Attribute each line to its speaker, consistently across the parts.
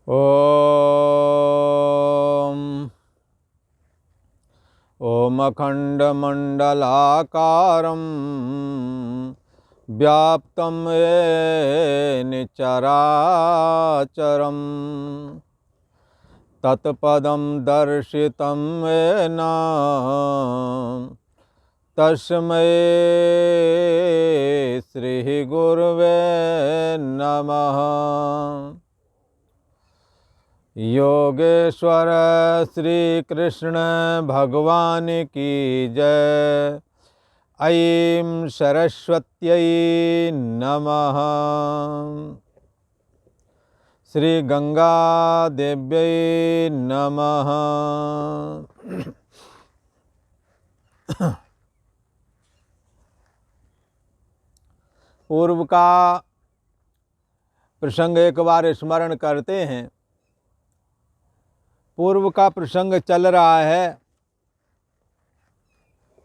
Speaker 1: ॐ अखण्डमण्डलाकारं व्याप्तं येन चराचरं तत्पदं दर्शितं येन तस्मै श्रीगुरुवे नमः। योगेश्वर श्री कृष्ण भगवान की जय। ऐं सरस्वत्यै नमः। श्री गंगा देव्यै नमः। पूर्व का प्रसंग एक बार स्मरण करते हैं। पूर्व का प्रसंग चल रहा है,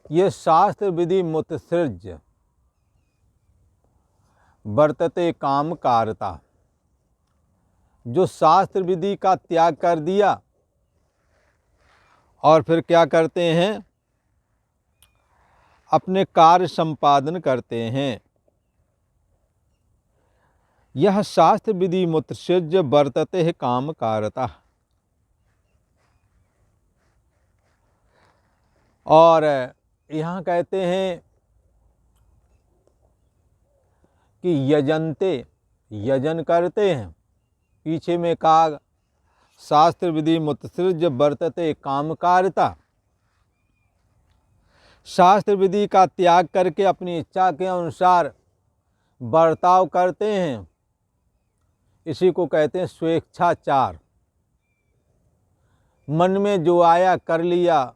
Speaker 1: ये शास्त्र विधि मुत्सृज्य वर्तते काम कारता। जो शास्त्र विधि का त्याग कर दिया और फिर क्या करते हैं, अपने कार्य संपादन करते हैं। यह शास्त्र विधि मुत्सृज्य वर्तते है काम कारता। और यहाँ कहते हैं कि यजनते, यजन करते हैं। पीछे में कहा शास्त्र विधि मुत्सृज्य वर्तते कामकारिता। शास्त्र विधि का त्याग करके अपनी इच्छा के अनुसार बर्ताव करते हैं। इसी को कहते हैं स्वेच्छाचार। मन में जो आया कर लिया,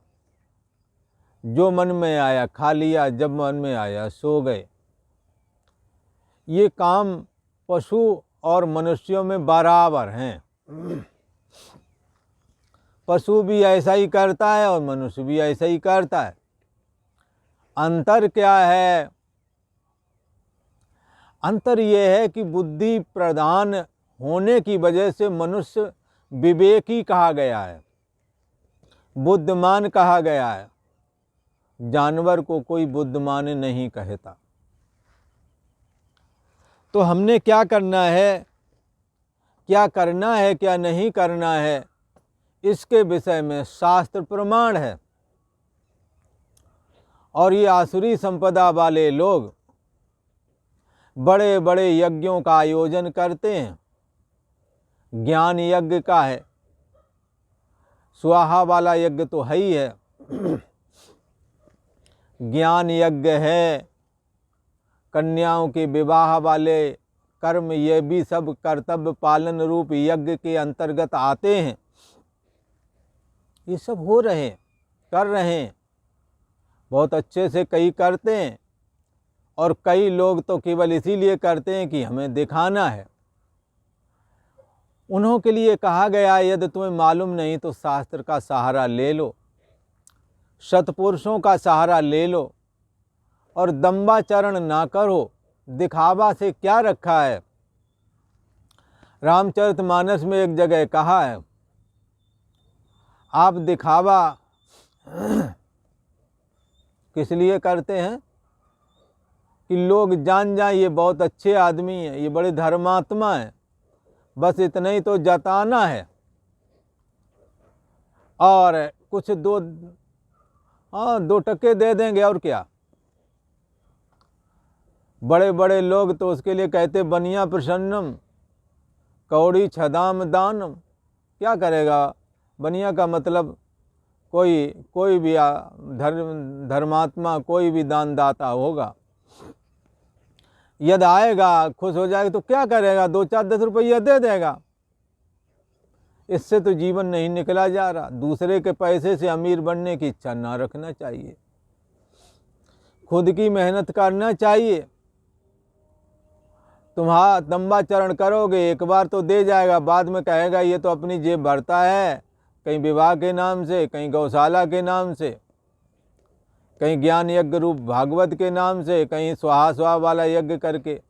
Speaker 1: जो मन में आया खा लिया, जब मन में आया सो गए। ये काम पशु और मनुष्यों में बराबर हैं। पशु भी ऐसा ही करता है और मनुष्य भी ऐसा ही करता है। अंतर क्या है? अंतर ये है कि बुद्धि प्रधान होने की वजह से मनुष्य विवेकी कहा गया है, बुद्धिमान कहा गया है। जानवर को कोई बुद्धिमान नहीं कहता। तो हमने क्या करना है, क्या करना है, क्या नहीं करना है, इसके विषय में शास्त्र प्रमाण है। और ये आसुरी संपदा वाले लोग बड़े बड़े यज्ञों का आयोजन करते हैं। ज्ञान यज्ञ का है, स्वाहा वाला यज्ञ तो है ही है, ज्ञान यज्ञ है, कन्याओं के विवाह वाले कर्म, ये भी सब कर्तव्य पालन रूप यज्ञ के अंतर्गत आते हैं। ये सब हो रहे हैं, कर रहे हैं, बहुत अच्छे से कई करते हैं। और कई लोग तो केवल इसीलिए करते हैं कि हमें दिखाना है। उन्हों के लिए कहा गया, यदि तुम्हें मालूम नहीं तो शास्त्र का सहारा ले लो, सत्पुरुषों का सहारा ले लो और दंबाचरण ना करो। दिखावा से क्या रखा है? रामचरितमानस में एक जगह कहा है, आप दिखावा किस लिए करते हैं कि लोग जान जाए ये बहुत अच्छे आदमी हैं, ये बड़े धर्मात्मा हैं, बस इतना ही तो जताना है। और कुछ दो टके दे देंगे और क्या। बड़े बड़े लोग तो उसके लिए कहते बनिया प्रसन्नम कौड़ी छदाम दानम। क्या करेगा बनिया का मतलब कोई भी धर्मात्मा, कोई भी दान दाता होगा, यदि आएगा खुश हो जाएगा तो क्या करेगा, 2-4-10 रुपया दे देगा। इससे तो जीवन नहीं निकला जा रहा। दूसरे के पैसे से अमीर बनने की इच्छा ना रखना चाहिए, खुद की मेहनत करना चाहिए। तुम्हारा दंबाचरण करोगे, एक बार तो दे जाएगा, बाद में कहेगा ये तो अपनी जेब भरता है, कहीं विवाह के नाम से, कहीं गौशाला के नाम से, कहीं ज्ञान यज्ञ रूप भागवत के नाम से, कहीं स्वाहा स्वाहा वाला यज्ञ करके।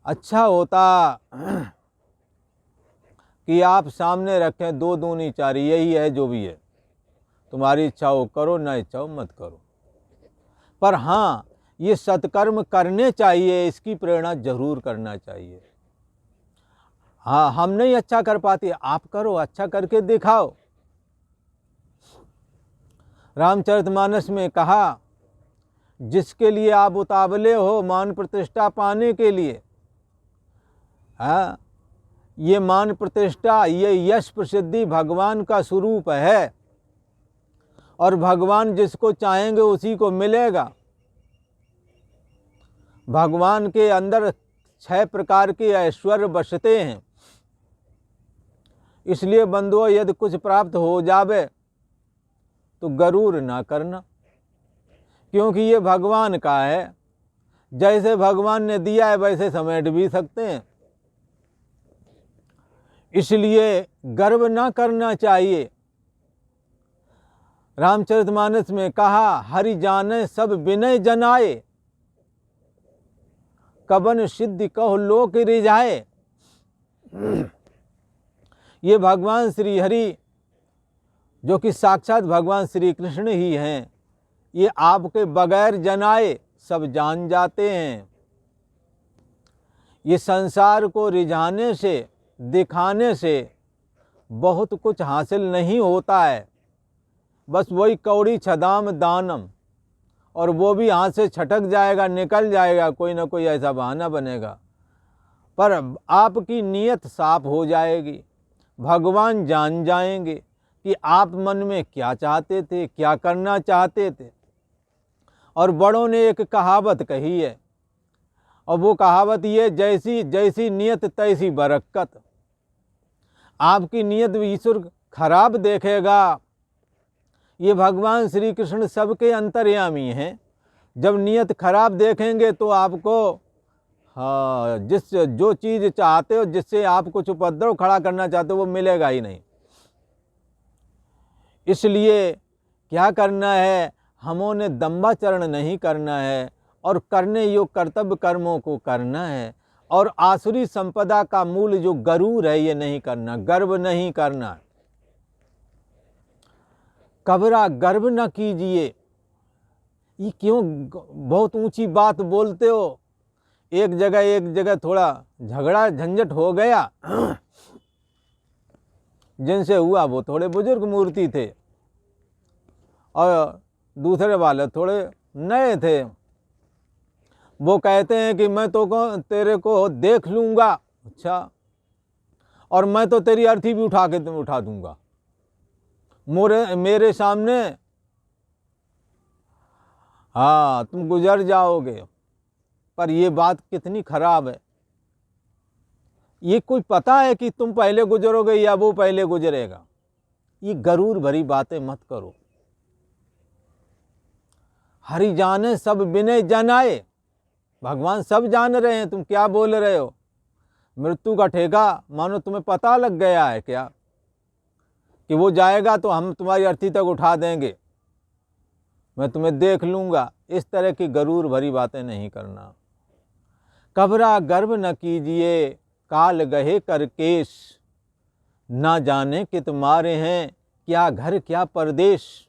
Speaker 1: अच्छा होता कि आप सामने रखें 2 दूनी 4, यही है जो भी है, तुम्हारी इच्छा हो करो, ना इच्छा हो मत करो। पर हाँ, ये सत्कर्म करने चाहिए, इसकी प्रेरणा जरूर करना चाहिए। हाँ, हम नहीं अच्छा कर पाते, आप करो, अच्छा करके दिखाओ। रामचरितमानस में कहा, जिसके लिए आप उतावले हो मान प्रतिष्ठा पाने के लिए, हाँ, ये मान प्रतिष्ठा, ये यश प्रसिद्धि भगवान का स्वरूप है, और भगवान जिसको चाहेंगे उसी को मिलेगा। भगवान के अंदर 6 प्रकार के ऐश्वर्य बसते हैं। इसलिए बंधुओं, यदि कुछ प्राप्त हो जावे तो गरूर ना करना, क्योंकि ये भगवान का है। जैसे भगवान ने दिया है वैसे समेट भी सकते हैं, इसलिए गर्व ना करना चाहिए। रामचरितमानस में कहा, हरि जाने सब विनय जनाए, कबन सिद्धि कहो लोक रिझाए। ये भगवान श्री हरि, जो कि साक्षात भगवान श्री कृष्ण ही हैं, ये आपके बगैर जनाए सब जान जाते हैं। ये संसार को रिझाने से, दिखाने से बहुत कुछ हासिल नहीं होता है, बस वही कौड़ी छदाम दानम, और वो भी हाथ से छटक जाएगा, निकल जाएगा, कोई ना कोई ऐसा बहाना बनेगा। पर आपकी नीयत साफ हो जाएगी, भगवान जान जाएंगे कि आप मन में क्या चाहते थे, क्या करना चाहते थे। और बड़ों ने एक कहावत कही है, और वो कहावत ये, जैसी जैसी नीयत तैसी बरकत। आपकी नीयत ईश्वर खराब देखेगा। ये भगवान श्री कृष्ण सबके अंतर्यामी हैं। जब नीयत खराब देखेंगे तो आपको, हाँ, जो चीज़ चाहते हो, जिससे आप कुछ उपद्रव खड़ा करना चाहते हो, वो मिलेगा ही नहीं। इसलिए क्या करना है, हमों दंभाचरण नहीं करना है, और करने योग्य कर्तव्य कर्मों को करना है। और आसुरी संपदा का मूल जो गरूर है, ये नहीं करना, गर्व नहीं करना। कबरा गर्व न कीजिए। ये क्यों बहुत ऊंची बात बोलते हो? एक जगह थोड़ा झगड़ा झंझट हो गया। जिनसे हुआ वो थोड़े बुजुर्ग मूर्ति थे, और दूसरे वाले थोड़े नए थे। वो कहते हैं कि मैं तो तेरे को देख लूँगा, अच्छा, और मैं तो तेरी अर्थी भी उठा दूंगा मेरे सामने, हाँ, तुम गुजर जाओगे। पर ये बात कितनी खराब है। ये कोई पता है कि तुम पहले गुजरोगे या वो पहले गुजरेगा? ये गरूर भरी बातें मत करो। हरि जाने सब विनय जनाए। भगवान सब जान रहे हैं, तुम क्या बोल रहे हो? मृत्यु का ठेका मानो तुम्हें पता लग गया है क्या कि वो जाएगा तो हम तुम्हारी अर्थी तक उठा देंगे, मैं तुम्हें देख लूँगा। इस तरह की गरूर भरी बातें नहीं करना। कबरा गर्व न कीजिए, काल गहे कर केश, ना जाने कित मारे हैं, क्या घर क्या परदेश।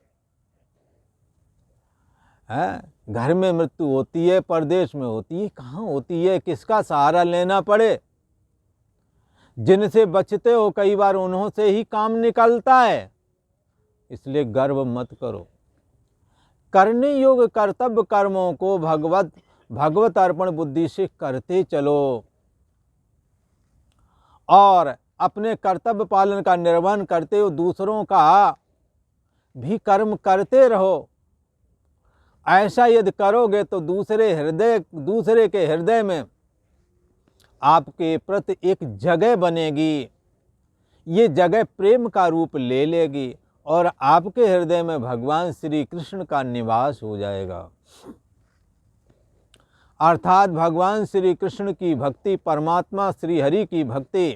Speaker 1: है, घर में मृत्यु होती है, परदेश में होती है, कहाँ होती है, किसका सहारा लेना पड़े। जिनसे बचते हो कई बार उन्हों से ही काम निकलता है, इसलिए गर्व मत करो। करने योग्य कर्तव्य कर्मों को भगवत अर्पण बुद्धि से करते चलो, और अपने कर्तव्य पालन का निर्वहन करते हो दूसरों का भी कर्म करते रहो। ऐसा यदि करोगे तो दूसरे के हृदय में आपके प्रति एक जगह बनेगी। ये जगह प्रेम का रूप ले लेगी, और आपके हृदय में भगवान श्री कृष्ण का निवास हो जाएगा। अर्थात भगवान श्री कृष्ण की भक्ति, परमात्मा श्री हरि की भक्ति,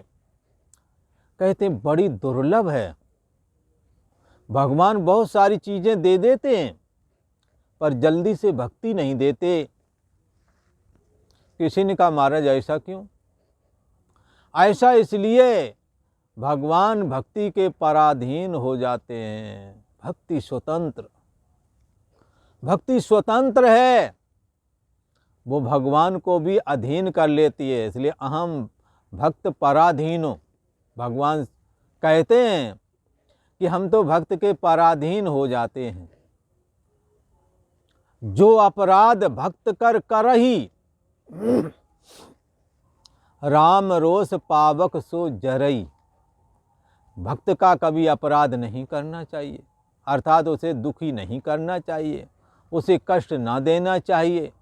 Speaker 1: कहते हैं बड़ी दुर्लभ है। भगवान बहुत सारी चीज़ें दे देते हैं, पर जल्दी से भक्ति नहीं देते। किसी ने कहा, महाराज ऐसा क्यों? ऐसा इसलिए, भगवान भक्ति के पराधीन हो जाते हैं। भक्ति स्वतंत्र, भक्ति स्वतंत्र है, वो भगवान को भी अधीन कर लेती है। इसलिए अहम भक्त पराधीनो, भगवान कहते हैं कि हम तो भक्त के पराधीन हो जाते हैं। जो अपराध भक्त कर करही, राम रोष पावक सो जरई। भक्त का कभी अपराध नहीं करना चाहिए, अर्थात उसे दुखी नहीं करना चाहिए, उसे कष्ट ना देना चाहिए,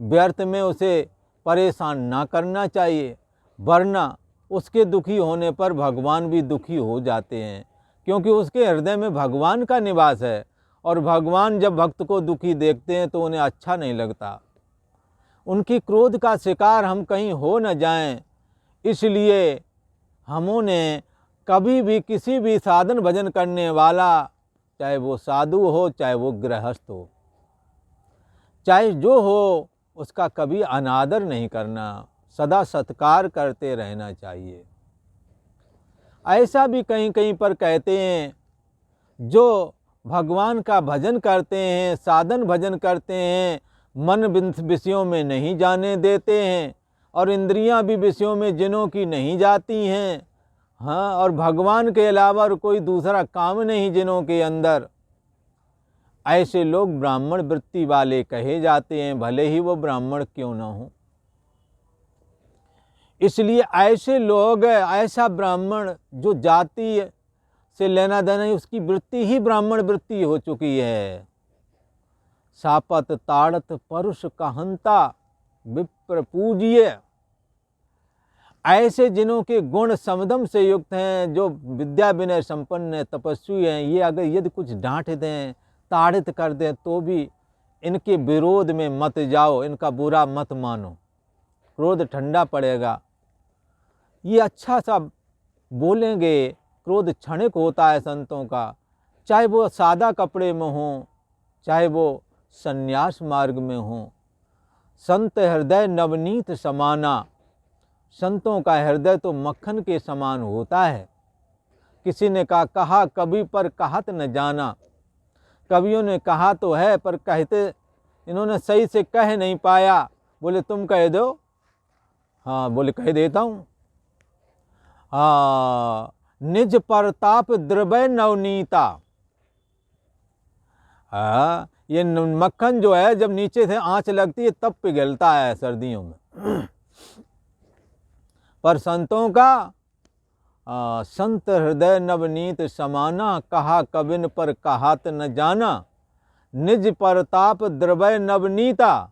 Speaker 1: व्यर्थ में उसे परेशान ना करना चाहिए, वरना उसके दुखी होने पर भगवान भी दुखी हो जाते हैं, क्योंकि उसके हृदय में भगवान का निवास है। और भगवान जब भक्त को दुखी देखते हैं तो उन्हें अच्छा नहीं लगता। उनकी क्रोध का शिकार हम कहीं हो न जाएं, इसलिए हमने कभी भी किसी भी साधन भजन करने वाला, चाहे वो साधु हो चाहे वो गृहस्थ हो, चाहे जो हो, उसका कभी अनादर नहीं करना, सदा सत्कार करते रहना चाहिए। ऐसा भी कहीं कहीं पर कहते हैं, जो भगवान का भजन करते हैं, साधन भजन करते हैं, मन विषयों में नहीं जाने देते हैं, और इंद्रियां भी विषयों में जिनों की नहीं जाती हैं, हाँ, और भगवान के अलावा कोई दूसरा काम नहीं जिनों के अंदर, ऐसे लोग ब्राह्मण वृत्ति वाले कहे जाते हैं, भले ही वो ब्राह्मण क्यों न हो। इसलिए ऐसे लोग, ऐसा ब्राह्मण जो जाति से लेना देना है, उसकी वृत्ति ही ब्राह्मण वृत्ति हो चुकी है। सापत ताड़त परुष कहंता विप्र पूजिए। ऐसे जिनों के गुण समदम से युक्त हैं, जो विद्या विनय संपन्न है, तपस्वी हैं, ये अगर यदि कुछ डांट दें, ताड़ित कर दें, तो भी इनके विरोध में मत जाओ, इनका बुरा मत मानो, क्रोध ठंडा पड़ेगा। ये अच्छा सा बोलेंगे, क्रोध क्षणिक होता है संतों का, चाहे वो सादा कपड़े में हो, चाहे वो संन्यास मार्ग में हो। संत हृदय नवनीत समाना, संतों का हृदय तो मक्खन के समान होता है। किसी ने कहा कभी पर कहत न जाना, कवियों ने कहा तो है पर कहते इन्होंने सही से कह नहीं पाया। बोले तुम कह दो, हाँ, बोले कह देता हूँ। हाँ, निज परताप द्रवय नवनीता। हाँ, ये मक्खन जो है जब नीचे से आंच लगती है तब पिघलता है सर्दियों में। पर संतों का संत हृदय नवनीत समाना, कहा कबिन पर कहात न जाना। निज परताप द्रवय नवनीता,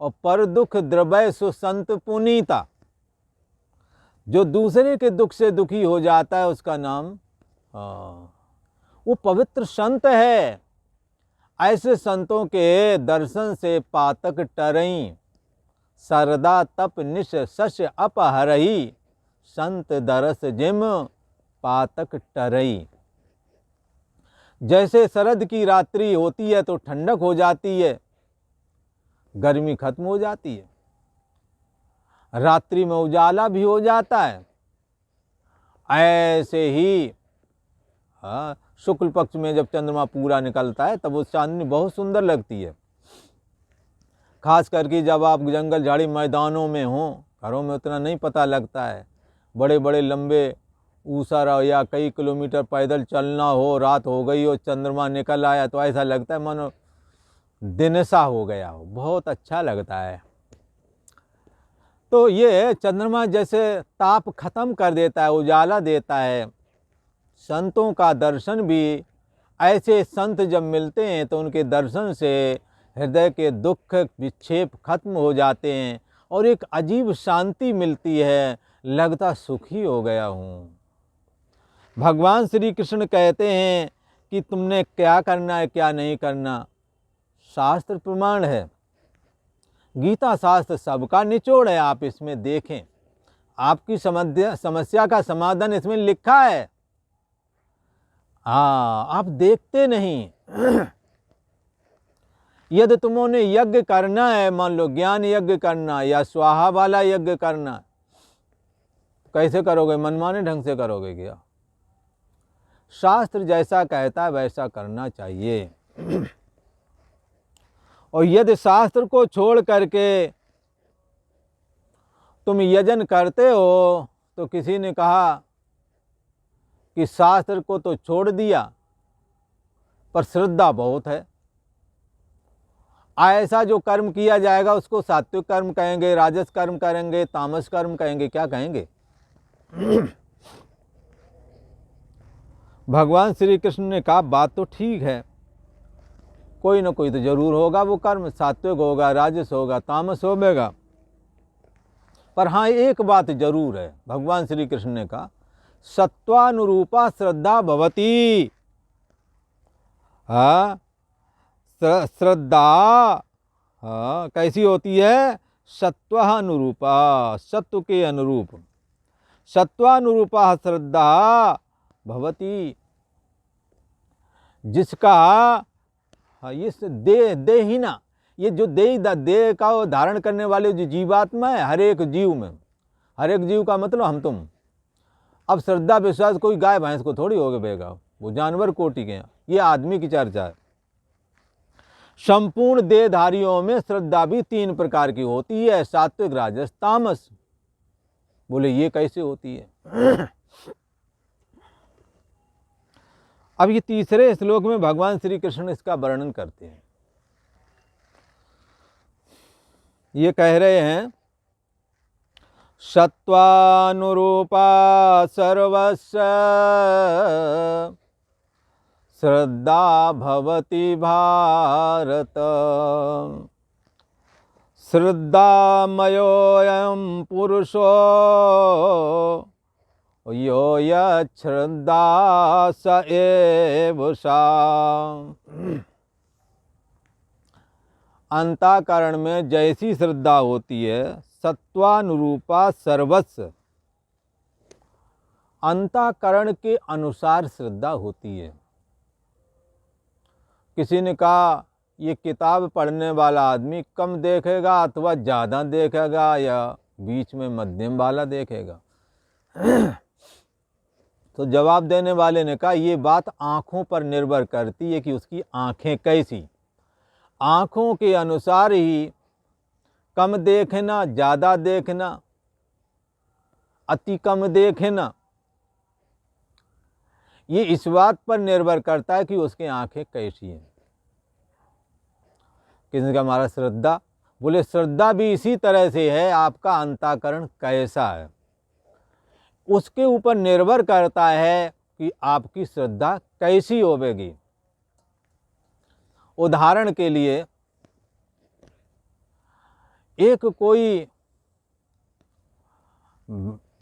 Speaker 1: और पर दुख द्रवय सुसंत पुनीता। जो दूसरे के दुख से दुखी हो जाता है उसका नाम वो पवित्र संत है। ऐसे संतों के दर्शन से पातक टरई, सरदा तप निश शश अपहरही। संत दरस जिम पातक टरई। जैसे शरद की रात्रि होती है तो ठंडक हो जाती है, गर्मी खत्म हो जाती है, रात्रि में उजाला भी हो जाता है। ऐसे ही शुक्ल पक्ष में जब चंद्रमा पूरा निकलता है तब वो चांदनी बहुत सुंदर लगती है। खास करके जब आप जंगल झाड़ी मैदानों में हो, घरों में उतना नहीं पता लगता है। बड़े बड़े लंबे ऊसर या कई किलोमीटर पैदल चलना हो, रात हो गई हो, चंद्रमा निकल आया तो ऐसा लगता है मानो दिन सा हो गया हो, बहुत अच्छा लगता है। तो ये चंद्रमा जैसे ताप खत्म कर देता है, उजाला देता है। संतों का दर्शन भी, ऐसे संत जब मिलते हैं तो उनके दर्शन से हृदय के दुख विक्षेप खत्म हो जाते हैं और एक अजीब शांति मिलती है, लगता सुखी हो गया हूँ। भगवान श्री कृष्ण कहते हैं कि तुमने क्या करना है क्या नहीं करना, शास्त्र प्रमाण है। गीता शास्त्र सबका निचोड़ है, आप इसमें देखें, आपकी समस्या का समाधान इसमें लिखा है। आप देखते नहीं। यदि तुमने यज्ञ करना है, मान लो ज्ञान यज्ञ करना या स्वाहा वाला यज्ञ करना, कैसे करोगे? मनमाने ढंग से करोगे क्या? शास्त्र जैसा कहता है वैसा करना चाहिए। और यदि शास्त्र को छोड़ करके तुम यजन करते हो, तो किसी ने कहा कि शास्त्र को तो छोड़ दिया पर श्रद्धा बहुत है। ऐसा जो कर्म किया जाएगा उसको सात्विक कर्म कहेंगे, राजस कर्म करेंगे, तामस कर्म कहेंगे, क्या कहेंगे? भगवान श्री कृष्ण ने कहा बात तो ठीक है, कोई ना कोई तो जरूर होगा वो कर्म, सात्विक होगा, राजस होगा, तामस होगा, पर हाँ एक बात जरूर है। भगवान श्री कृष्ण ने कहा सत्वानुरूपा श्रद्धा भवती। हाँ, श्रद्धा हाँ कैसी होती है? सत्वानुरूपा, सत्व के अनुरूप। सत्वानुरूपा श्रद्धा भवती, जिसका इस देहिना, ये जो देह का धारण करने वाले जो जीवात्मा है, हर एक जीव में, हर एक जीव का मतलब हम तुम। अब श्रद्धा विश्वास कोई गाय भैंस को थोड़ी हो गएगा, वो जानवर कोटि के हैं, ये आदमी की चर्चा है। संपूर्ण देहधारियों में श्रद्धा भी 3 प्रकार की होती है, सात्विक, राजस, तामस। बोले ये कैसे होती है? अब ये तीसरे श्लोक में भगवान श्री कृष्ण इसका वर्णन करते हैं। ये कह रहे हैं सत्वानुरूपा सर्वस्य श्रद्धा भवति भारत। श्रद्धामयोऽयं पुरुषो यो यच्छ्रद्धा स एव सा। अंतःकरण में जैसी श्रद्धा होती है, सत्वानुरूपा सर्वस्व, अंतःकरण के अनुसार श्रद्धा होती है। किसी ने कहा ये किताब पढ़ने वाला आदमी कम देखेगा अथवा ज़्यादा देखेगा या बीच में मध्यम वाला देखेगा? तो जवाब देने वाले ने कहा ये बात आँखों पर निर्भर करती है कि उसकी आँखें कैसी। आँखों के अनुसार ही कम देखना, ज़्यादा देखना, अति कम देखना, ये इस बात पर निर्भर करता है कि उसकी आँखें कैसी हैं। किसी का हमारा श्रद्धा, बोले श्रद्धा भी इसी तरह से है, आपका अंतःकरण कैसा है उसके ऊपर निर्भर करता है कि आपकी श्रद्धा कैसी होगी। उदाहरण के लिए एक कोई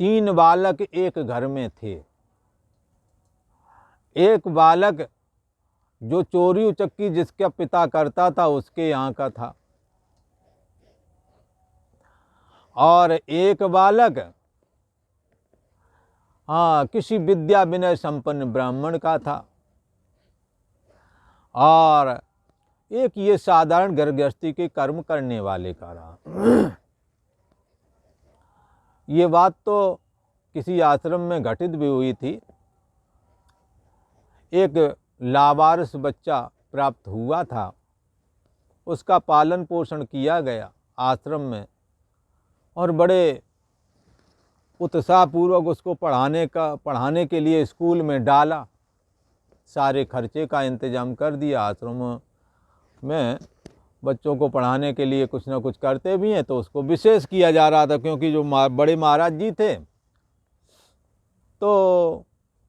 Speaker 1: 3 बालक एक घर में थे। एक बालक जो चोरी उचक्की जिसका पिता करता था उसके यहाँ का था, और एक बालक किसी विद्या विनय संपन्न ब्राह्मण का था, और एक ये साधारण घर गृहस्थी के कर्म करने वाले का रहा। ये बात तो किसी आश्रम में घटित भी हुई थी। एक लावारिस बच्चा प्राप्त हुआ था, उसका पालन पोषण किया गया आश्रम में, और बड़े उत्साहपूर्वक उसको पढ़ाने के लिए स्कूल में डाला। सारे खर्चे का इंतजाम कर दिया। आश्रम में बच्चों को पढ़ाने के लिए कुछ ना कुछ करते भी हैं, तो उसको विशेष किया जा रहा था, क्योंकि जो बड़े महाराज जी थे तो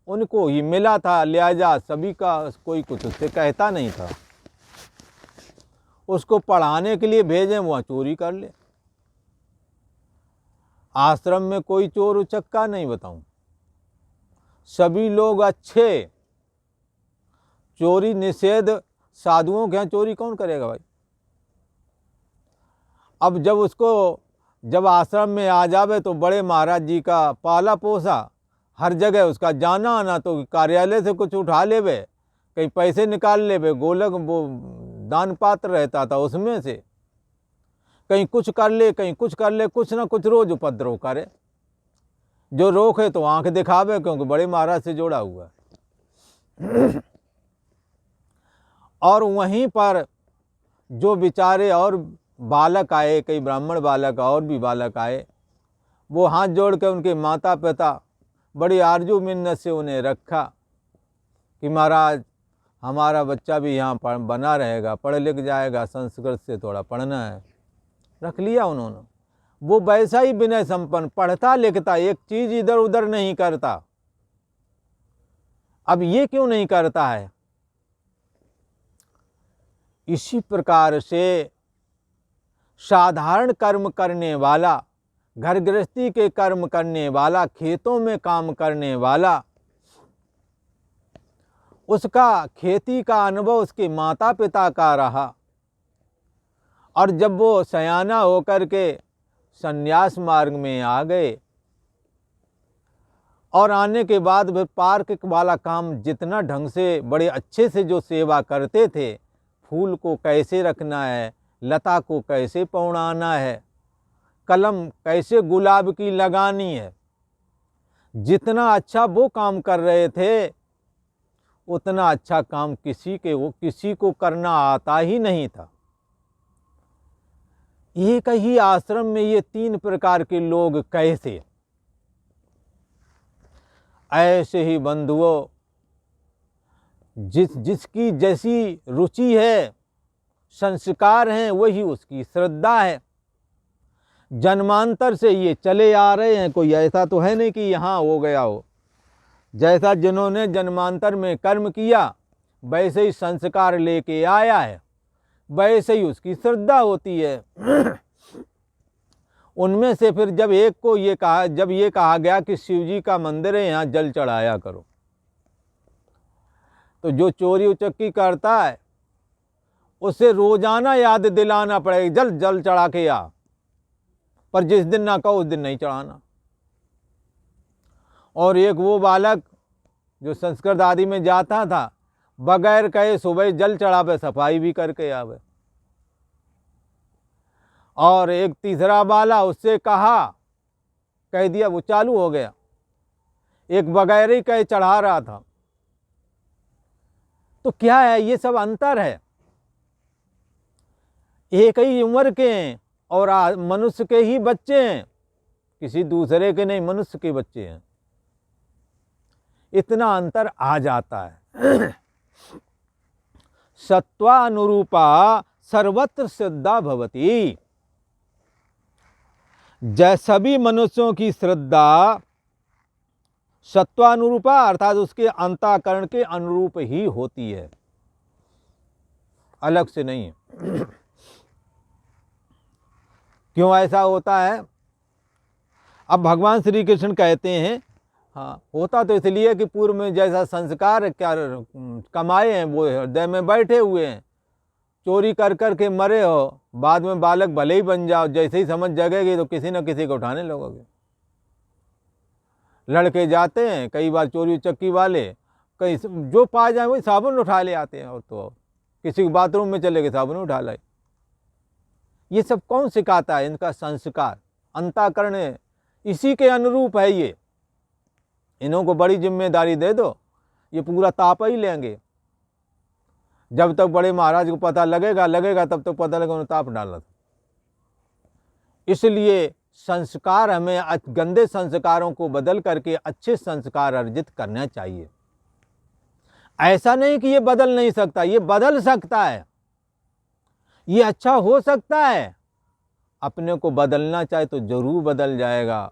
Speaker 1: उनको ही मिला था, लिहाजा सभी का कोई कुछ उससे कहता नहीं था। उसको पढ़ाने के लिए भेजें, वहाँ चोरी कर ले। आश्रम में कोई चोर उचक्का नहीं बताऊं, सभी लोग अच्छे। चोरी निषेध, साधुओं के यहाँ चोरी कौन करेगा भाई? अब जब आश्रम में आ जावे तो बड़े महाराज जी का पाला पोसा, हर जगह उसका जाना आना, तो कार्यालय से कुछ उठा लेवे, कहीं पैसे निकाल लेवे, गोलक वो दान पात्र रहता था उसमें से, कहीं कुछ कर ले, कहीं कुछ कर ले, कुछ ना कुछ रोज उपद्रव करे। जो रोके तो आंख दिखावे, क्योंकि बड़े महाराज से जोड़ा हुआ है। और वहीं पर जो बेचारे और बालक आए, कई ब्राह्मण बालक और भी बालक आए, वो हाथ जोड़ के उनके माता पिता बड़ी आरजू मिन्नत से उन्हें रखा कि महाराज हमारा बच्चा भी यहाँ बना रहेगा, पढ़ लिख जाएगा, संस्कृत से थोड़ा पढ़ना है। रख लिया उन्होंने। वो वैसा ही विनय संपन्न, पढ़ता लिखता, एक चीज इधर उधर नहीं करता। अब ये क्यों नहीं करता है? इसी प्रकार से साधारण कर्म करने वाला, घर गृहस्थी के कर्म करने वाला, खेतों में काम करने वाला, उसका खेती का अनुभव उसके माता पिता का रहा, और जब वो सयाना होकर के संन्यास मार्ग में आ गए, और आने के बाद वे पार्क वाला काम जितना ढंग से बड़े अच्छे से जो सेवा करते थे, फूल को कैसे रखना है, लता को कैसे पौड़ाना है, कलम कैसे गुलाब की लगानी है, जितना अच्छा वो काम कर रहे थे, उतना अच्छा काम किसी को करना आता ही नहीं था। एक ही आश्रम में ये 3 प्रकार के लोग कैसे? ऐसे ही बंधुओं, जिसकी जैसी रुचि है, संस्कार हैं, वही उसकी श्रद्धा है। जन्मांतर से ये चले आ रहे हैं, कोई ऐसा तो है नहीं कि यहाँ हो गया हो। जैसा जिन्होंने जन्मांतर में कर्म किया, वैसे ही संस्कार लेके आया है, वैसे ही उसकी श्रद्धा होती है। उनमें से फिर जब एक को ये कहा गया कि शिव जी का मंदिर है, यहाँ जल चढ़ाया करो, तो जो चोरी उचक्की करता है उसे रोजाना याद दिलाना पड़ेगा, जल चढ़ा के आ, पर जिस दिन ना कहो उस दिन नहीं चढ़ाना। और एक वो बालक जो संस्कृत आदि में जाता था, बगैर कहे सुबह जल चढ़ावे, सफाई भी करके आवे। और एक तीसरा बाला, उससे कह दिया, वो चालू हो गया। एक बगैर ही कहे चढ़ा रहा था। तो क्या है, ये सब अंतर है। एक ही उम्र के हैं और मनुष्य के ही बच्चे हैं, किसी दूसरे के नहीं, मनुष्य के बच्चे हैं। इतना अंतर आ जाता है। सत्वानुरूपा सर्वत्र श्रद्धा भवति। सभी मनुष्यों की श्रद्धा सत्वानुरूपा अर्थात उसके अंतःकरण के अनुरूप ही होती है, अलग से नहीं है। क्यों ऐसा होता है? अब भगवान श्री कृष्ण कहते हैं, हाँ होता तो इसलिए कि पूर्व में जैसा संस्कार क्या कमाए हैं वो हृदय में बैठे हुए हैं। चोरी कर कर के मरे हो, बाद में बालक भले ही बन जाओ, जैसे ही समझ जगेगी तो किसी न किसी को उठाने लगोगे। लड़के जाते हैं कई बार चोरी चक्की वाले, कहीं जो पा जाए वही साबुन उठा ले आते हैं, और तो किसी बाथरूम में चले गए साबुन उठा लाए। ये सब कौन सिखाता है? इनका संस्कार, अंतःकरण है, इसी के अनुरूप है ये। इन्हों को बड़ी जिम्मेदारी दे दो, ये पूरा ताप ही लेंगे। जब तक बड़े महाराज को पता लगेगा तब तक पता लगेगा उन्होंने ताप डाला था। इसलिए संस्कार, हमें गंदे संस्कारों को बदल करके अच्छे संस्कार अर्जित करना चाहिए। ऐसा नहीं कि ये बदल नहीं सकता, ये बदल सकता है, ये अच्छा हो सकता है। अपने को बदलना चाहे तो जरूर बदल जाएगा,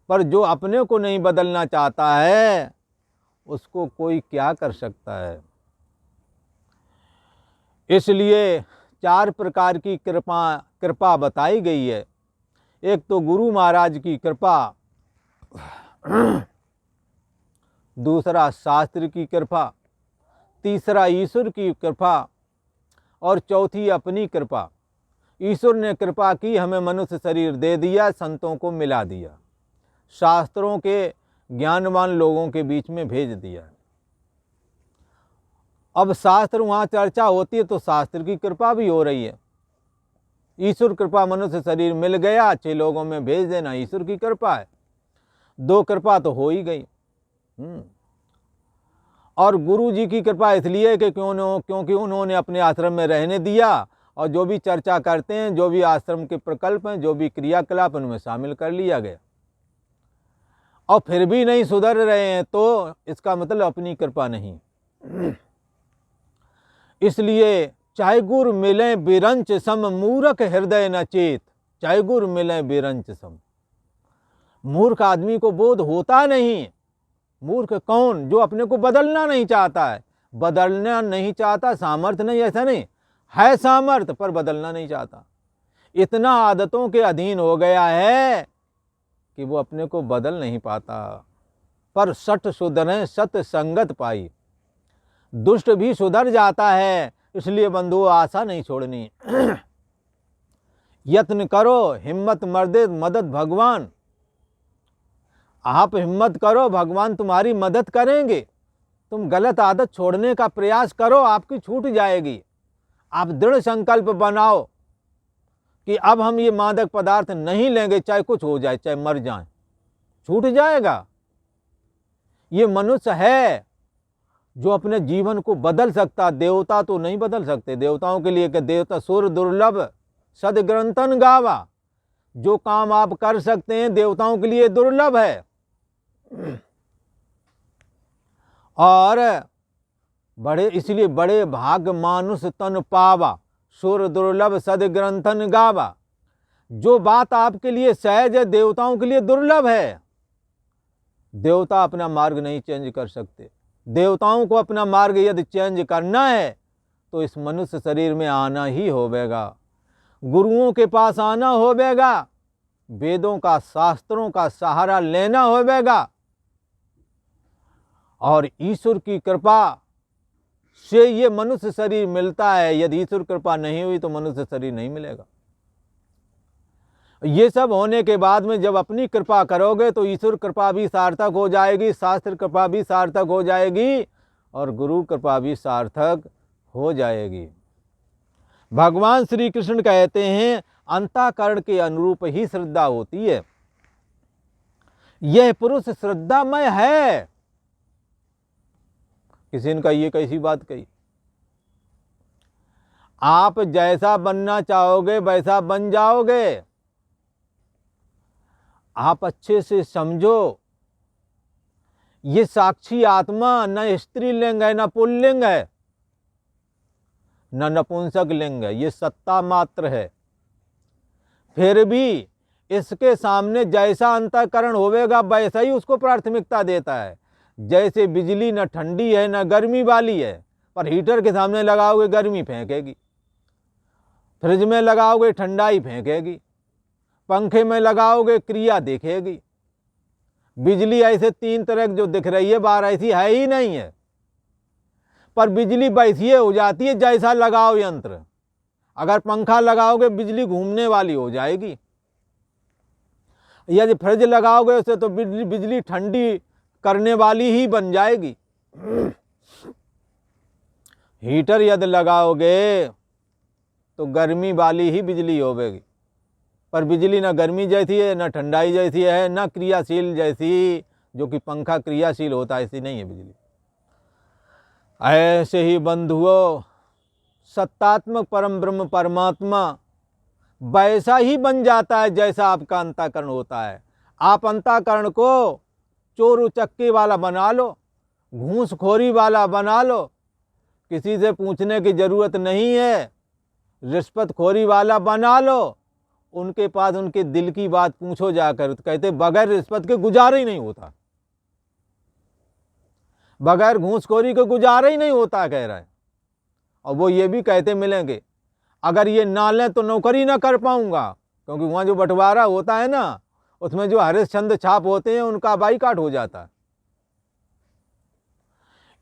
Speaker 1: पर जो अपने को नहीं बदलना चाहता है उसको कोई क्या कर सकता है। इसलिए 4 प्रकार की कृपा बताई गई है। एक तो गुरु महाराज की कृपा, दूसरा शास्त्र की कृपा, तीसरा ईश्वर की कृपा, और चौथी अपनी कृपा। ईश्वर ने कृपा की, हमें मनुष्य शरीर दे दिया, संतों को मिला दिया, शास्त्रों के ज्ञानवान लोगों के बीच में भेज दिया। अब शास्त्र वहाँ चर्चा होती है तो शास्त्र की कृपा भी हो रही है। ईश्वर कृपा, मनुष्य शरीर मिल गया, अच्छे लोगों में भेज देना ईश्वर की कृपा है। दो कृपा तो हो ही गई। और गुरु जी की कृपा इसलिए कि क्योंकि उन्होंने अपने आश्रम में रहने दिया और जो भी चर्चा करते हैं, जो भी आश्रम के प्रकल्प हैं, जो भी क्रियाकलाप, उनमें शामिल कर लिया गया। और फिर भी नहीं सुधर रहे हैं तो इसका मतलब अपनी कृपा नहीं। इसलिए चाहे गुर मिले बिरंच सम, मूर्ख हृदय न चेत। चाहे गुर मिले बिरंच सम, मूर्ख आदमी को बोध होता नहीं। मूर्ख कौन? जो अपने को बदलना नहीं चाहता है। बदलना नहीं चाहता, सामर्थ्य नहीं, ऐसा नहीं है, सामर्थ्य पर बदलना नहीं चाहता। इतना आदतों के अधीन हो गया है कि वो अपने को बदल नहीं पाता। पर सठ सुधरे सत संगत पाई। दुष्ट भी सुधर जाता है, इसलिए बंधु आशा नहीं छोड़नी। यत्न करो, हिम्मत मर्दे मदद भगवान। आप हिम्मत करो, भगवान तुम्हारी मदद करेंगे। तुम गलत आदत छोड़ने का प्रयास करो, आपकी छूट जाएगी। आप दृढ़ संकल्प बनाओ कि अब हम ये मादक पदार्थ नहीं लेंगे, चाहे कुछ हो जाए, चाहे मर जाए, छूट जाएगा। ये मनुष्य है जो अपने जीवन को बदल सकता, देवता तो नहीं बदल सकते। देवताओं के लिए कि देवता सुर दुर्लभ सदग्रंथन गावा। जो काम आप कर सकते हैं देवताओं के लिए दुर्लभ है। और इसलिए बड़े भाग मानुष तन पावा, सुर दुर्लभ सदग्रंथन गावा। जो बात आपके लिए सहज है देवताओं के लिए दुर्लभ है। देवता अपना मार्ग नहीं चेंज कर सकते। देवताओं को अपना मार्ग यदि चेंज करना है तो इस मनुष्य शरीर में आना ही होवेगा, गुरुओं के पास आना होवेगा, वेदों का, शास्त्रों का सहारा लेना होवेगा। और ईश्वर की कृपा से ये मनुष्य शरीर मिलता है। यदि ईश्वर कृपा नहीं हुई तो मनुष्य शरीर नहीं मिलेगा। ये सब होने के बाद में जब अपनी कृपा करोगे तो ईश्वर कृपा भी सार्थक हो जाएगी, शास्त्र कृपा भी सार्थक हो जाएगी और गुरु कृपा भी सार्थक हो जाएगी। भगवान श्री कृष्ण कहते हैं अंतःकरण के अनुरूप ही श्रद्धा होती है। यह पुरुष श्रद्धामय है। किसी ने कही, कैसी बात कही? आप जैसा बनना चाहोगे वैसा बन जाओगे। आप अच्छे से समझो, ये साक्षी आत्मा न स्त्रीलिंग है, न पुल्लिंग है, न नपुंसक लिंग है, ये सत्ता मात्र है। फिर भी इसके सामने जैसा अंतःकरण होवेगा वैसा ही उसको प्राथमिकता देता है। जैसे बिजली न ठंडी है न गर्मी वाली है, पर हीटर के सामने लगाओगे गर्मी फेंकेगी, फ्रिज में लगाओगे ठंडाई फेंकेगी, पंखे में लगाओगे क्रिया दिखेगी। बिजली ऐसे तीन तरह जो दिख रही है बाहर, ऐसी है ही नहीं है। पर बिजली वैसी हो जाती है जैसा लगाओ यंत्र। अगर पंखा लगाओगे बिजली घूमने वाली हो जाएगी, यदि फ्रिज लगाओगे उसे तो बिजली ठंडी करने वाली ही बन जाएगी। हीटर यदि लगाओगे तो गर्मी वाली ही बिजली होगी। पर बिजली ना गर्मी जैसी है, ना ठंडाई जैसी है, ना क्रियाशील जैसी, जो कि पंखा क्रियाशील होता है, ऐसी नहीं है बिजली। ऐसे ही बंधुओं, सत्तात्मक परम ब्रह्म परमात्मा वैसा ही बन जाता है जैसा आपका अंतःकरण होता है। आप अंतःकरण को चोर उचक्के वाला बना लो, घूसखोरी वाला बना लो, किसी से पूछने की जरूरत नहीं है, रिश्वतखोरी वाला बना लो। उनके पास उनके दिल की बात पूछो जाकर, तो कहते बगैर रिश्वत के गुजारा ही नहीं होता, बगैर घूसखोरी के गुजारा ही नहीं होता, कह रहा है। और वो ये भी कहते मिलेंगे अगर ये ना लें तो नौकरी ना कर पाऊंगा, क्योंकि वहाँ जो बंटवारा होता है ना, उसमें जो हरिश्चंद्र छाप होते हैं उनका बाइकाट हो जाता है।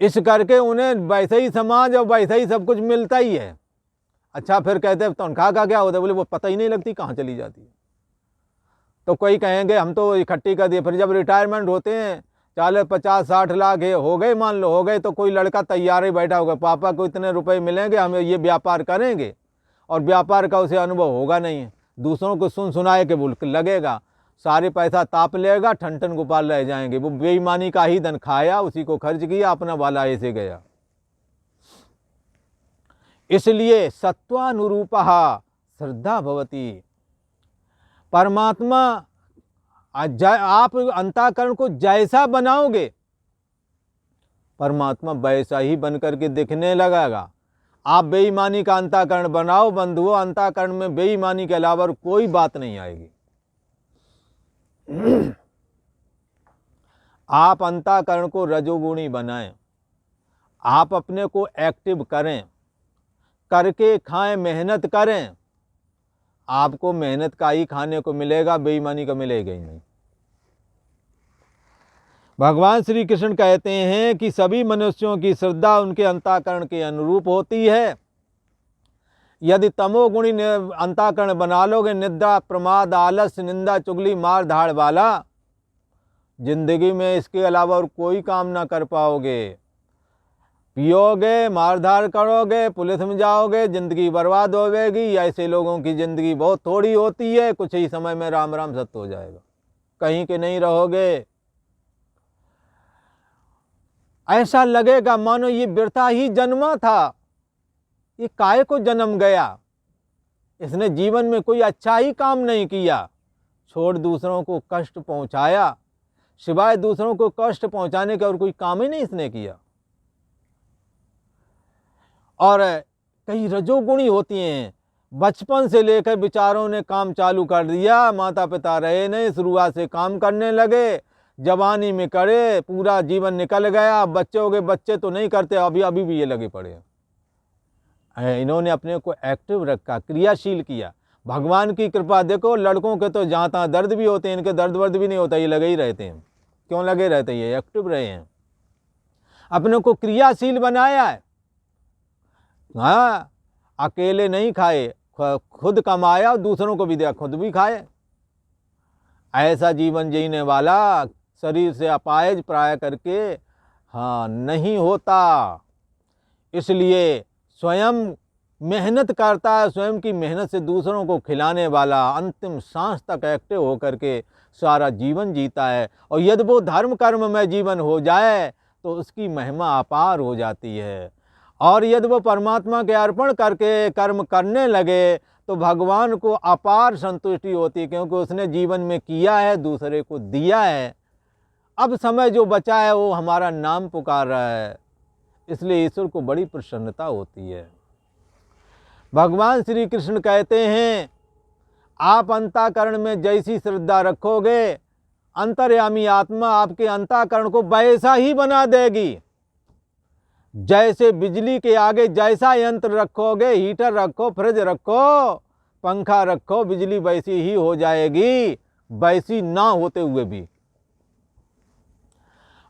Speaker 1: इस करके उन्हें वैसे ही समाज और वैसे ही सब कुछ मिलता ही है। अच्छा, फिर कहते तनख्वाह का क्या होता है? बोले वो पता ही नहीं लगती कहाँ चली जाती है। तो कोई कहेंगे हम तो इकट्ठी कर दिए, फिर जब रिटायरमेंट होते हैं 40-50-60 लाख हो गए, मान लो हो गए, तो कोई लड़का तैयार ही बैठा होगा, पापा को इतने रुपए मिलेंगे, हम ये व्यापार करेंगे, और व्यापार का उसे अनुभव होगा नहीं, दूसरों को सुन सुनाए के भूल लगेगा। सारे पैसा ताप लेगा, ठन ठन गोपाल रह जाएंगे। वो बेईमानी का ही धन खाया, उसी को खर्च किया, अपना वाला ऐसे गया। इसलिए सत्वानुरूपः श्रद्धा भवति। परमात्मा आप अंतःकरण को जैसा बनाओगे, परमात्मा वैसा ही बन करके दिखने लगेगा। आप बेईमानी का अंतःकरण बनाओ बंधुओं, अंतःकरण में बेईमानी के अलावा कोई बात नहीं आएगी। आप अंतःकरण को रजोगुणी बनाएं, आप अपने को एक्टिव करें, करके खाएं, मेहनत करें। आपको मेहनत का ही खाने को मिलेगा, बेईमानी का मिलेगा ही नहीं। भगवान श्री कृष्ण कहते हैं कि सभी मनुष्यों की श्रद्धा उनके अंतःकरण के अनुरूप होती है। यदि तमोगुणी अंतःकरण बना लोगे, निद्रा, प्रमाद, आलस, निंदा, चुगली, मार धाड़ वाला, जिंदगी में इसके अलावा और कोई काम ना कर पाओगे। पियोगे, मारधाड़ करोगे, पुलिस में जाओगे, जिंदगी बर्बाद होगी। ऐसे लोगों की जिंदगी बहुत थोड़ी होती है, कुछ ही समय में राम राम सत्य हो जाएगा, कहीं के नहीं रहोगे। ऐसा लगेगा मानो ये वृथा ही जन्मा था, ये काहे को जन्म गया, इसने जीवन में कोई अच्छा ही काम नहीं किया, छोड़ दूसरों को कष्ट पहुंचाया, सिवाय दूसरों को कष्ट पहुंचाने का और कोई काम ही नहीं इसने किया। और कई रजोगुणी होती हैं, बचपन से लेकर विचारों ने काम चालू कर दिया, माता पिता रहे नहीं, शुरुआत से काम करने लगे, जवानी में करे, पूरा जीवन निकल गया, बच्चे हो गए, बच्चे तो नहीं करते, अभी अभी भी ये लगे पड़े हैं। इन्होंने अपने को एक्टिव रखा, क्रियाशील किया। भगवान की कृपा देखो, लड़कों के तो जहाँ तहाँ दर्द भी होते हैं, इनके दर्द वर्द भी नहीं होता, ये लगे ही रहते हैं। क्यों लगे रहते हैं? ये एक्टिव रहे हैं, अपने को क्रियाशील बनाया है। हाँ, अकेले नहीं खाए, खुद कमाया और दूसरों को भी दिया, खुद भी खाए। ऐसा जीवन जीने वाला शरीर से अपायज प्राय करके हाँ नहीं होता। इसलिए स्वयं मेहनत करता है, स्वयं की मेहनत से दूसरों को खिलाने वाला अंतिम सांस तक एक्टिव होकर के सारा जीवन जीता है। और यदि वो धर्म कर्म में जीवन हो जाए तो उसकी महिमा अपार हो जाती है। और यदि वो परमात्मा के अर्पण करके कर्म करने लगे तो भगवान को अपार संतुष्टि होती है, क्योंकि उसने जीवन में किया है, दूसरे को दिया है। अब समय जो बचा है वो हमारा नाम पुकार रहा है, इसलिए ईश्वर को बड़ी प्रसन्नता होती है। भगवान श्री कृष्ण कहते हैं, आप अंतःकरण में जैसी श्रद्धा रखोगे, अंतर्यामी आत्मा आपके अंतःकरण को वैसा ही बना देगी। जैसे बिजली के आगे जैसा यंत्र रखोगे, हीटर रखो, फ्रिज रखो, पंखा रखो, बिजली वैसी ही हो जाएगी, वैसी ना होते हुए भी।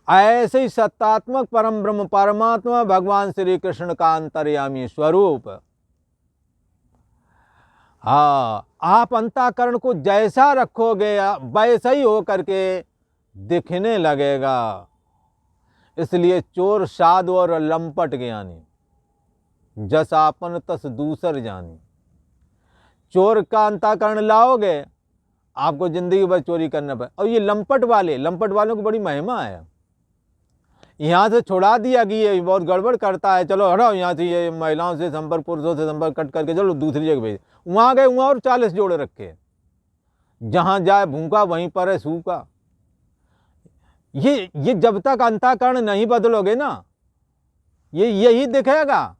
Speaker 1: ऐसे ही सत्तात्मक परम ब्रह्म परमात्मा भगवान श्री कृष्ण का अंतर्यामी स्वरूप, हाँ, आप अंतःकरण को जैसा रखोगे वैसा ही होकर के दिखने लगेगा। इसलिए चोर साधु और लंपट ज्ञानी, जस आपन तस दूसर जानी। चोर का अंतःकरण लाओगे, आपको जिंदगी भर चोरी करना पड़े। और ये लंपट वालों की बड़ी महिमा है। यहाँ से छुड़ा दिया कि ये बहुत गड़बड़ करता है, चलो हटाओ यहाँ से, ये महिलाओं से संपर्क, पुरुषों से संपर्क कट करके चलो दूसरी जगह भेज। वहाँ गए, वहाँ और 40 जोड़े रखे, जहाँ जाए भूखा वहीं पर है सूखा। ये जब तक अंतःकरण नहीं बदलोगे ना, ये यही दिखेगा।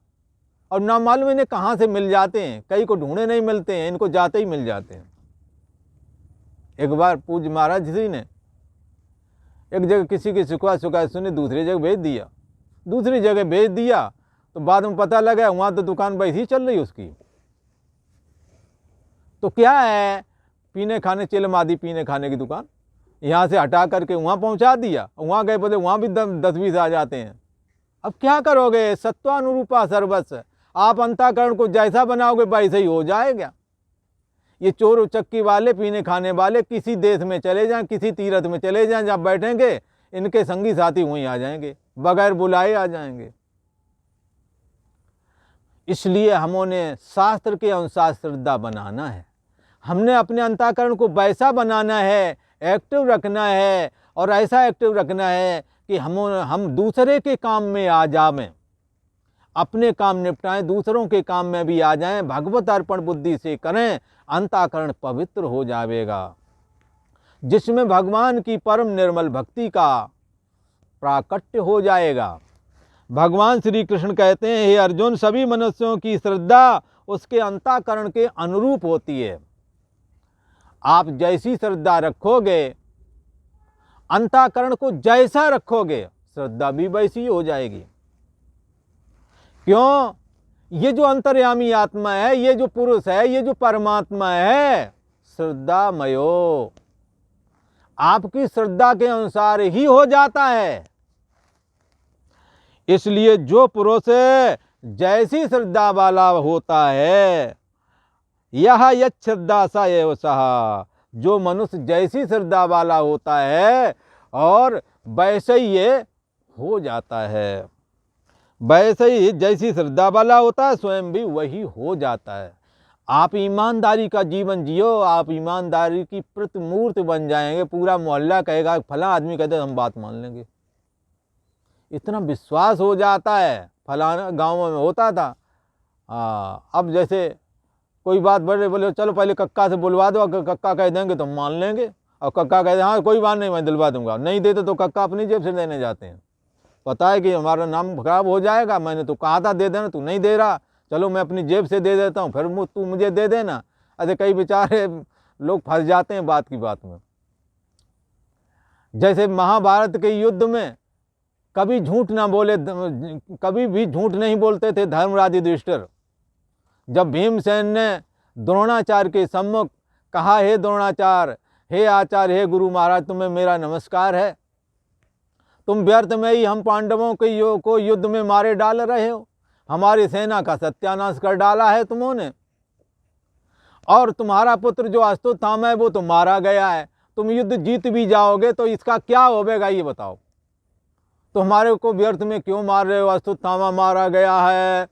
Speaker 1: और ना मालूम इन्हें कहाँ से मिल जाते हैं, कई को ढूंढे नहीं मिलते हैं, इनको जाते ही मिल जाते हैं। एक बार पूज्य महाराज जी ने एक जगह किसी की शिकायत सुनी, दूसरी जगह भेज दिया, तो बाद में पता लगा वहाँ तो दुकान वैसी चल रही उसकी। तो क्या है, पीने खाने, चिलमादी पीने खाने की दुकान, यहाँ से हटा करके वहाँ पहुँचा दिया। वहाँ गए बोले वहाँ भी 10-20 आ जाते हैं। अब क्या करोगे? सत्वानुरूपा सर्वस्व, आप अंतःकरण को जैसा बनाओगे वैसे ही हो जाएगा। ये चोर उचक्की वाले, पीने खाने वाले किसी देश में चले जाएं, किसी तीर्थ में चले जाएं, जब बैठेंगे इनके संगी साथी वहीं आ जाएंगे, बगैर बुलाए आ जाएंगे। इसलिए हमने शास्त्र के अनुसार श्रद्धा बनाना है, हमने अपने अंतःकरण को वैसा बनाना है, एक्टिव रखना है, और ऐसा एक्टिव रखना है कि हम दूसरे के काम में आ जावें, अपने काम निपटाएं, दूसरों के काम में भी आ जाएं, भगवत अर्पण बुद्धि से करें, अंतःकरण पवित्र हो जाएगा, जिसमें भगवान की परम निर्मल भक्ति का प्राकट्य हो जाएगा। भगवान श्री कृष्ण कहते हैं, हे अर्जुन, सभी मनुष्यों की श्रद्धा उसके अंतःकरण के अनुरूप होती है। आप जैसी श्रद्धा रखोगे, अंतःकरण को जैसा रखोगे, श्रद्धा भी वैसी हो जाएगी। क्यों? ये जो अंतर्यामी आत्मा है, ये जो पुरुष है, ये जो परमात्मा है, श्रद्धामयो, आपकी श्रद्धा के अनुसार ही हो जाता है। इसलिए जो पुरुष जैसी श्रद्धा वाला होता है, यह यच्छ्रद्धा सा एव सः, जो मनुष्य जैसी श्रद्धा वाला होता है और वैसे ही ये हो जाता है, वैसे ही जैसी श्रद्धा वाला होता है स्वयं भी वही हो जाता है। आप ईमानदारी का जीवन जियो, आप ईमानदारी की प्रतिमूर्ति बन जाएंगे। पूरा मोहल्ला कहेगा, फला आदमी कहते हम बात मान लेंगे, इतना विश्वास हो जाता है। फलाना गांव में होता था, अब जैसे कोई बात बड़े बोले चलो पहले कक्का से बुलवा दो, अगर कक्का कह देंगे तो हम मान लेंगे, और कक्का कहते हाँ कोई बात नहीं मैं दिलवा दूंगा, नहीं देते तो कक्का अपनी जेब से देने जाते हैं। पता है कि हमारा नाम खराब हो जाएगा, मैंने तो कहा था दे देना, तू नहीं दे रहा, चलो मैं अपनी जेब से दे देता हूँ, फिर तू मुझे दे देना। अरे कई बेचारे लोग फंस जाते हैं बात की बात में। जैसे महाभारत के युद्ध में कभी झूठ ना बोले, कभी भी झूठ नहीं बोलते थे धर्मराज युधिष्ठिर। जब भीमसेन ने द्रोणाचार्य के सम्मुख कहा, हे द्रोणाचार्य, हे आचार्य, हे गुरु महाराज, तुम्हें मेरा नमस्कार है, तुम व्यर्थ में ही हम पांडवों को युद्ध में मारे डाल रहे हो, हमारी सेना का सत्यानाश कर डाला है तुमने, और तुम्हारा पुत्र जो अश्वत्थामा है वो तो मारा गया है, तुम युद्ध जीत भी जाओगे तो इसका क्या होगा ये बताओ, तो हमारे को व्यर्थ में क्यों मार रहे हो? अश्वत्थामा मारा गया है।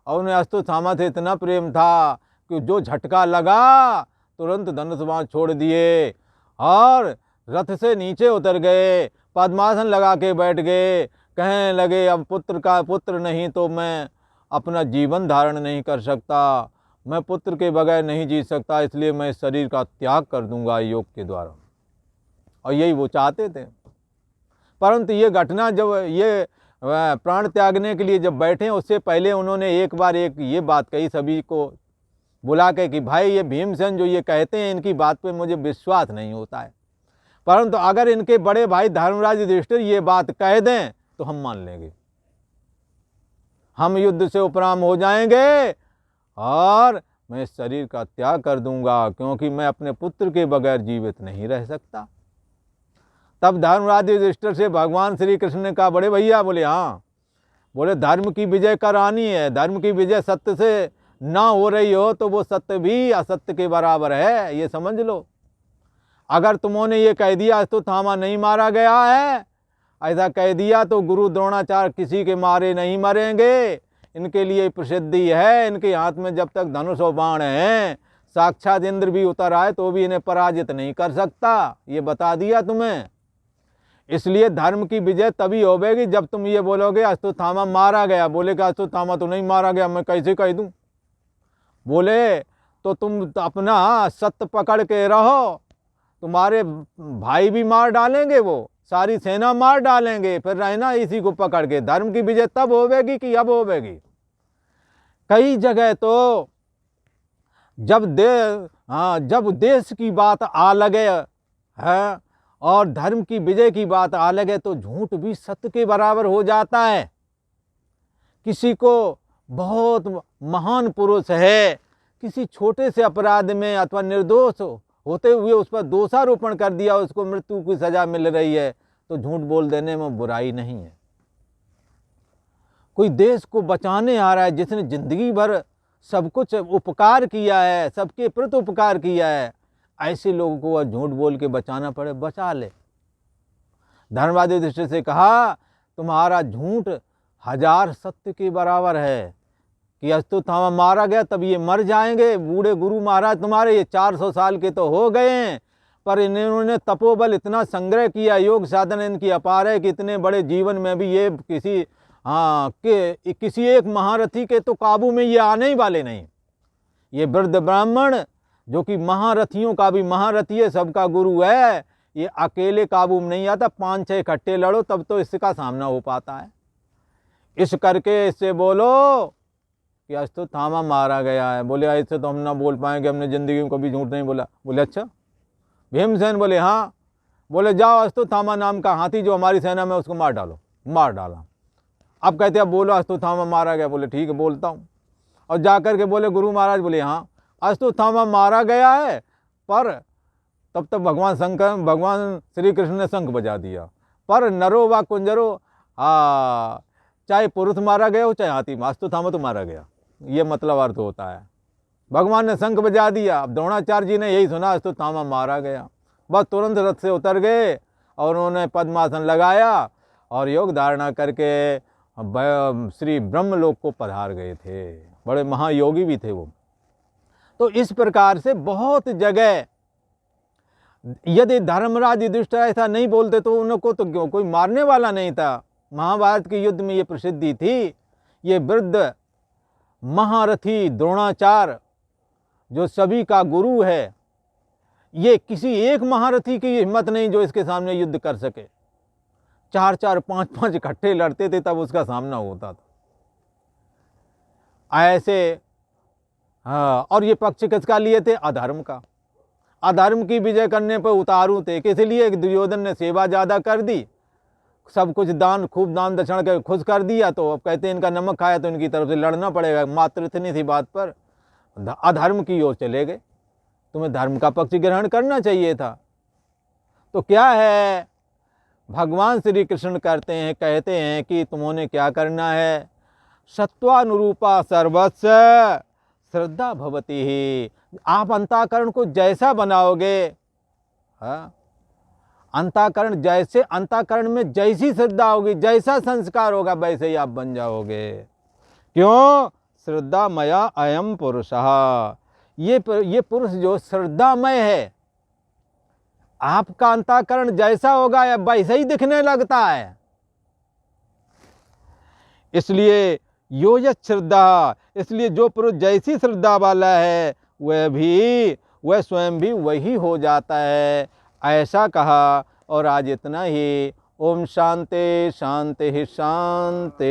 Speaker 1: और उन्हें अश्वत्थामा से इतना प्रेम था कि जो झटका लगा तुरंत धनुष बाण छोड़ दिए और रथ से नीचे उतर गए, पद्मासन लगा के बैठ गए, कहने लगे अब पुत्र का पुत्र नहीं तो मैं अपना जीवन धारण नहीं कर सकता, मैं पुत्र के बगैर नहीं जी सकता, इसलिए मैं शरीर का त्याग कर दूंगा योग के द्वारा। और यही वो चाहते थे। परंतु ये घटना जब ये प्राण त्यागने के लिए जब बैठे, उससे पहले उन्होंने एक बार ये बात कही सभी को बुला के कि भाई ये भीमसेन जो ये कहते हैं इनकी बात पे मुझे विश्वास नहीं होता है, परंतु अगर इनके बड़े भाई धर्मराज युधिष्ठिर ये बात कह दें तो हम मान लेंगे, हम युद्ध से उपराम हो जाएंगे और मैं शरीर का त्याग कर दूंगा, क्योंकि मैं अपने पुत्र के बगैर जीवित नहीं रह सकता। तब धर्मराज युधिष्ठिर से भगवान श्री कृष्ण ने कहा, बड़े भैया, बोले हाँ, बोले धर्म की विजय करानी है, धर्म की विजय सत्य से ना हो रही हो तो वो सत्य भी असत्य के बराबर है, ये समझ लो। अगर तुमने ये कह दिया अश्वत्थामा नहीं मारा गया है, ऐसा कह दिया तो गुरु द्रोणाचार्य किसी के मारे नहीं मरेंगे, इनके लिए प्रसिद्धि है, इनके हाथ में जब तक धनुष और बाण है, साक्षात इंद्र भी उतर आए तो भी इन्हें पराजित नहीं कर सकता, ये बता दिया तुम्हें। इसलिए धर्म की विजय तभी होगी जब तुम ये बोलोगे अश्वत्थामा मारा गया। बोले कि अश्वत्थामा तो नहीं मारा गया, मैं कैसे कह दूं? बोले तो तुम अपना सत्य पकड़ के रहो, तुम्हारे भाई भी मार डालेंगे, वो सारी सेना मार डालेंगे, फिर रहना इसी को पकड़ के। धर्म की विजय तब होगी कि अब होगी। कई जगह तो जब देश की बात आ लगे है और धर्म की विजय की बात आ लगे तो झूठ भी सत्य के बराबर हो जाता है। किसी को बहुत महान पुरुष है, किसी छोटे से अपराध में अथवा निर्दोष होते हुए उस पर दोषारोपण कर दिया, उसको मृत्यु की सजा मिल रही है, तो झूठ बोल देने में बुराई नहीं है। कोई देश को बचाने आ रहा है, जिसने जिंदगी भर सब कुछ उपकार किया है, सबके प्रति उपकार किया है, ऐसे लोगों को वह झूठ बोल के बचाना पड़े, बचा ले। धर्मराज युधिष्ठिर से कहा, तुम्हारा झूठ 1000 सत्य के बराबर है, कि अश्वत्थामा मारा गया तब ये मर जाएंगे, बूढ़े गुरु महाराज तुम्हारे ये 400 साल के तो हो गए हैं, पर इन्होंने तपोबल इतना संग्रह किया, योग साधन इनकी अपार है कि इतने बड़े जीवन में भी ये किसी एक महारथी के तो काबू में ये आने ही वाले नहीं। ये वृद्ध ब्राह्मण जो कि महारथियों का भी महारथी है, सबका गुरु है, ये अकेले काबू में नहीं आता, 5-6 इकट्ठे लड़ो तब तो इसका सामना हो पाता है। इस करके इससे बोलो कि अश्वत्थामा मारा गया है। बोले ऐसे तो हम ना बोल पाएंगे, हमने ज़िंदगी में कभी झूठ नहीं बोला। बोले अच्छा। भीमसेन बोले हाँ। बोले जाओ अश्वत्थामा नाम का हाथी जो हमारी सेना में उसको मार डालो। मार डाला। अब कहते अब बोलो अश्वत्थामा मारा गया। बोले ठीक है बोलता हूँ। और जाकर के बोले गुरु महाराज, बोले हाँ अश्वत्थामा मारा गया है, पर तब तक भगवान श्री कृष्ण ने शंख बजा दिया, पर नरो व कुंजरो, चाहे पुरुष मारा गया हो चाहे हाथी, अश्वत्थामा तो मारा गया, ये मतलब अर्थ होता है। भगवान ने शंख बजा दिया। अब द्रोणाचार्य जी ने यही सुना अश्वत्थामा मारा गया, बस तुरंत रथ से उतर गए और उन्होंने पद्मासन लगाया और योग धारणा करके श्री ब्रह्मलोक को पधार गए थे। बड़े महायोगी भी थे वो। तो इस प्रकार से बहुत जगह यदि धर्मराज युधिष्ठिर ऐसा नहीं बोलते तो उनको तो कोई मारने वाला नहीं था। महाभारत के युद्ध में ये प्रसिद्धि थी। ये वृद्ध महारथी द्रोणाचार्य जो सभी का गुरु है, ये किसी एक महारथी की हिम्मत नहीं जो इसके सामने युद्ध कर सके। 4-4, 5-5 इकट्ठे लड़ते थे तब उसका सामना होता था। ऐसे हाँ, और ये पक्ष किसका लिए थे? अधर्म का। अधर्म की विजय करने पर उतारू थे, इसलिए दुर्योधन ने सेवा ज़्यादा कर दी, सब कुछ दान, खूब दान दक्षिण के खुश कर दिया, तो अब कहते हैं इनका नमक खाया तो इनकी तरफ से लड़ना पड़ेगा। मात्र इतनी सी बात पर अधर्म की ओर चले गए। तुम्हें धर्म का पक्ष ग्रहण करना चाहिए था। तो क्या है, भगवान श्री कृष्ण कहते हैं कि तुम्होंने क्या करना है, सत्वानुरूपा सर्वस्व श्रद्धा भवति ही। आप अंतःकरण को जैसा बनाओगे, हाँ, अंतःकरण में जैसी श्रद्धा होगी, जैसा संस्कार होगा, वैसे ही आप बन जाओगे। क्यों? श्रद्धा मया अयम पुरुषः। ये पुरुष जो श्रद्धामय है, आपका अंतःकरण जैसा होगा या वैसा ही दिखने लगता है। इसलिए यो यत् श्रद्धा, इसलिए जो पुरुष जैसी श्रद्धा वाला है वह स्वयं भी वही हो जाता है, ऐसा कहा। और आज इतना ही। ओम शांति शांति शांति।